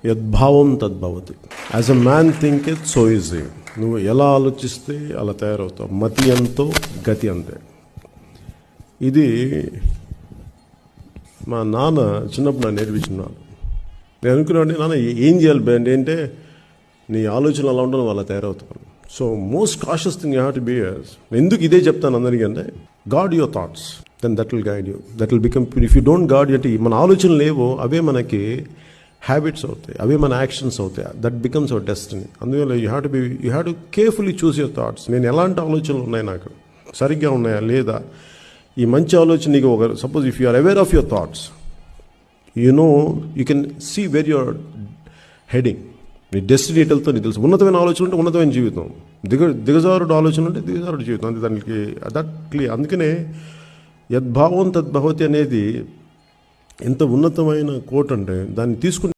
యద్భావం తద్భవతి. As a man think it so easy. నువ్వు ఎలా ఆలోచిస్తే అలా తయారవుతావు. మతి ఎంతో గతి అంతే. ఇది మా నాన్న చిన్నప్పుడు నాకు నేర్పించినాడు. నేను అనుకున్నాను, నాన్న ఏం చేయాలి బ్యాండ్ అంటే నీ ఆలోచన అలా ఉండడం అలా తయారవుతాను. So most cautious thing you have to be. ఎందుకు ఇదే చెప్తాను అందరికీ అంటే, guard your thoughts, then that will guide you, that will become. If you don't guard అంటే మన ఆలోచనలు లేవో అవే మనకి హ్యాబిట్స్ అవుతాయి, అవే మన యాక్షన్స్ అవుతాయి. That becomes our destiny. అందువల్ల you have to carefully choose your thoughts. నేను ఎలాంటి ఆలోచనలు ఉన్నాయి, నాకు సరిగ్గా ఉన్నాయా లేదా, ఈ మంచి ఆలోచన నీకు ఒక suppose if you are aware of your thoughts, you can see where your heading. నీ డెస్టినీ ఎటల్తో నీకు తెలుసు. ఉన్నతమైన ఆలోచన ఉంటే ఉన్నతమైన జీవితం, దిగజారుడు ఆలోచన ఉంటే దిగజారుడు జీవితం. అంతే, దానికి దట్ క్లియర్. అందుకనే యద్భావం తద్భవతి అనేది ఎంత ఉన్నతమైన కోట్ అంటే దాన్ని తీసుకుని